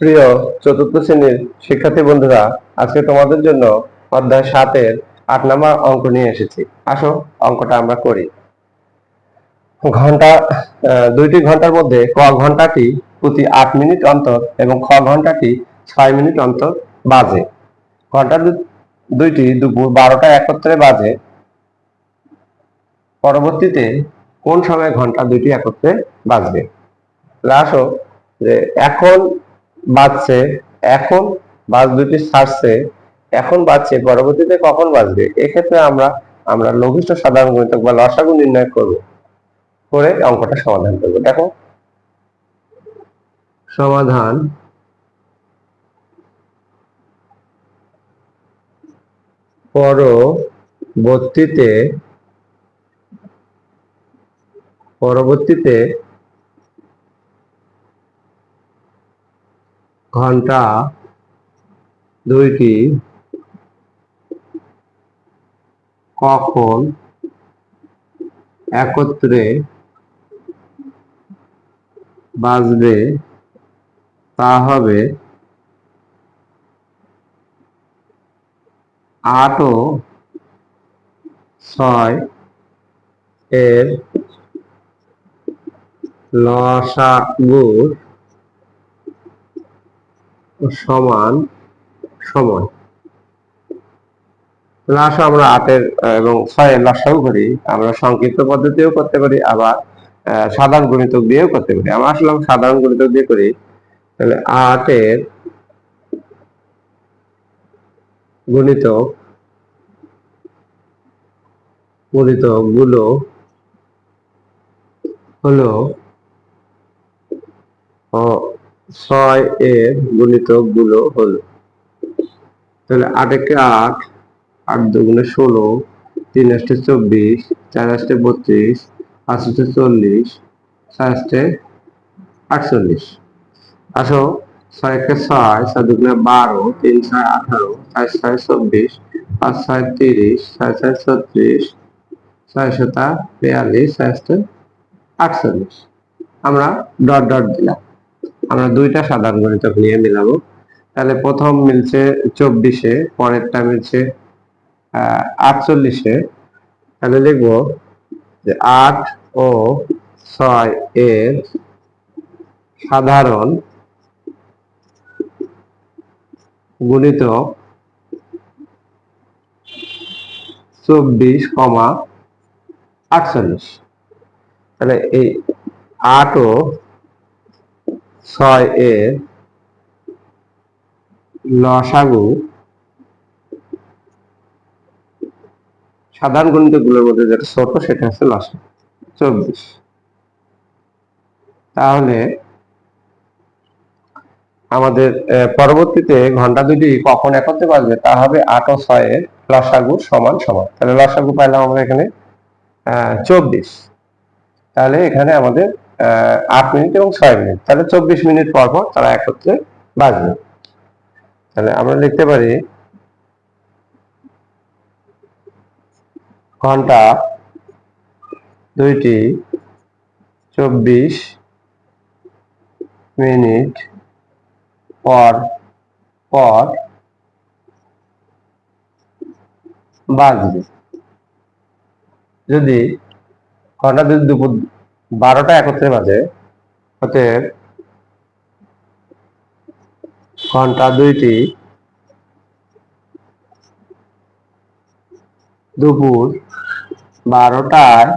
প্রিয় চতুর্থ শ্রেণীর শিক্ষার্থী বন্ধুরা, আজকে তোমাদের জন্য অধ্যায় 7-এর 8 নম্বর অঙ্ক নিয়ে এসেছি। আসো অঙ্কটা আমরা করি। ঘন্টা দুইটি ঘন্টার মধ্যে ক ঘন্টাটি প্রতি 8 মিনিট অন্তর এবং খ ঘন্টাটি 6 মিনিট অন্তর বাজে। ঘন্টা দুইটি দুপুর 12টায় একত্রে বাজে। পরবর্তীতে কোন সময় ঘন্টা দুইটি একত্রে বাজবে? আসো যে এখন বাজছে, এখন বাজ দুটি ছাড়ছে, এখন বাজছে, পরবর্তীতে কখন বাজবে। এক্ষেত্রে আমরা লঘিষ্ঠ সাধারণ গুণিতক বা লসাগু নির্ণয় করব, করে অঙ্কটা সমাধান করব। দেখো সমাধান। পরবর্তীতে ঘন্টা দুইটি কখন একত্রে বাজবে তা হবে 8 ও 6 এর লসাগুর সমান সময়। আসো আমরা 8 এবং 6 এর লসাগু করি। আমরা সংক্ষিপ্ত পদ্ধতিও করতে পারি, আবার সাধারণ গুণিতক দিয়েও করতে পারি। আমরা আসলে সাধারণ গুণিতক দিয়ে করি। তাহলে 8 এর গুণিতক গুলো হলো 6 এর গুণিতক গুলো হলো, তাহলে 8 একে 8, 8 দুগুণে 16, 3 আষ্টে 24, 4 আষ্টে 32, 5 আষ্টে 40, 6 আষ্টে 48। আসো 6 একে 6, 6 দুগুণে 12, 3 6 18, 4 6 24, 5 6 30, 6 6 36, 6 7 42, 6 আষ্টে 48। আমরা ডট ডট দিলাম। আমরা দুইটা সাধারণ গুণিতক নিয়ে মিলাবো। তাহলে প্রথম মিলছে 24-এ, পরেরটা মিলছে 48-এ। তাহলে লিখবো যে 8 ও 6 এর সাধারণ গুণিতক 24,48। তাহলে এই 8 ও 6 এর লসাগু সাধারণ গুণিতক গুলোর মধ্যে যেটা ছোট সেটা হচ্ছে লসাগু 24। তাহলে আমাদের পরবর্তীতে ঘন্টা দুটি কখন একত্রে বাজবে তা হবে 8 ও 6 এর লসাগু সমান সমান। তাহলে লসাগু পাইলাম আমরা এখানে 24। তাহলে এখানে আমাদের 8 মিনিট এবং 6 মিনিট, তাহলে 24 মিনিট পর পর তারা একত্রে বাজবে। তাহলে আমরা লিখতে পারি ঘন্টা দুইটি 24 মিনিট পর পর বাজবে। যদি ঘন্টা যদি দুপুর 12টা একত্রে বাজে, অতএব ঘন্টা দুইটি দুপুর 12টায়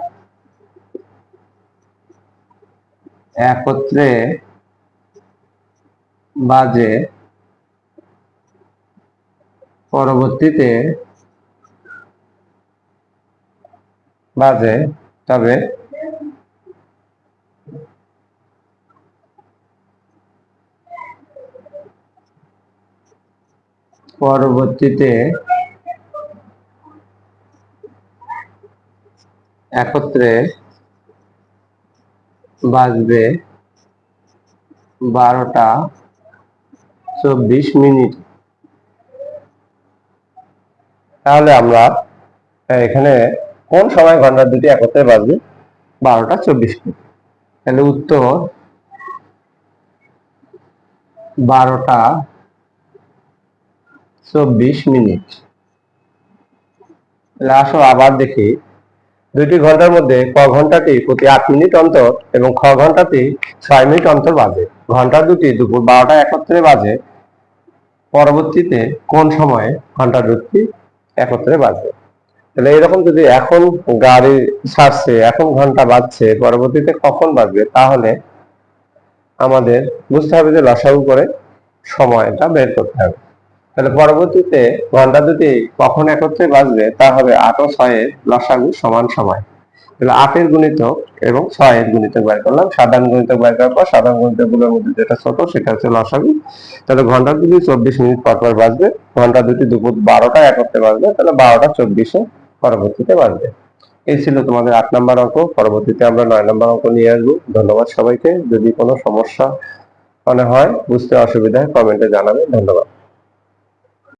একত্রে বাজে, পরবর্তীতে বাজে, তবে পরবর্তীতে একত্রে বাজবে 12টা 24 মিনিট। তাহলে আমরা এখানে কোন সময় ঘন্টা দুটি একত্রে বাজবে? 12টা 24 মিনিট। তাহলে উত্তর 12টা 24 মিনিট। আসো আবার দেখি, দুইটি ঘন্টার মধ্যে ক ঘন্টাটি প্রতি 8 মিনিট অন্তর এবং খ ঘন্টাটি 6 মিনিট অন্তর বাজে। ঘন্টা দুটি দুপুর 12টা 71 বাজে। পরবর্তীতে কোন সময়ে ঘন্টা দুটি 71 বাজে? তাহলে এরকম যদি এখন গাড়ি ছাড়ছে, এখন ঘন্টা বাজছে, পরবর্তীতে কখন বাজবে, তাহলে আমাদের বুঝতে হবে যে লসাগু করে সময়টা বের করতে হবে। তাহলে পরবর্তীতে ঘন্টা দুটি কখন একত্রে বাজবে, তা হবে 8 ও 6 এর লসাগু সমান সময়। তাহলে 8 এর গুণিতক এবং 6 এর গুণিতক বের করলাম। সাধারণ গুণিতক বের করার পর সাধারণ গুণিতকগুলোর মধ্যে যেটা ছোট সেটা হচ্ছে লসাগু। তাহলে ঘন্টা দুটি 24 মিনিট পর পর বাজবে, ঘন্টা দুটি দুপুর 12টা একত্রে বাজবে, তাহলে 12টা 24 পরবর্তীতে বাজবে। এই ছিল তোমাদের 8 নম্বর অঙ্ক। পরবর্তীতে আমরা 9 নম্বর অঙ্ক নিয়ে আসবো। ধন্যবাদ সবাইকে। যদি কোনো সমস্যা মনে হয়, বুঝতে অসুবিধা হয়, কমেন্টে জানাবে। ধন্যবাদ।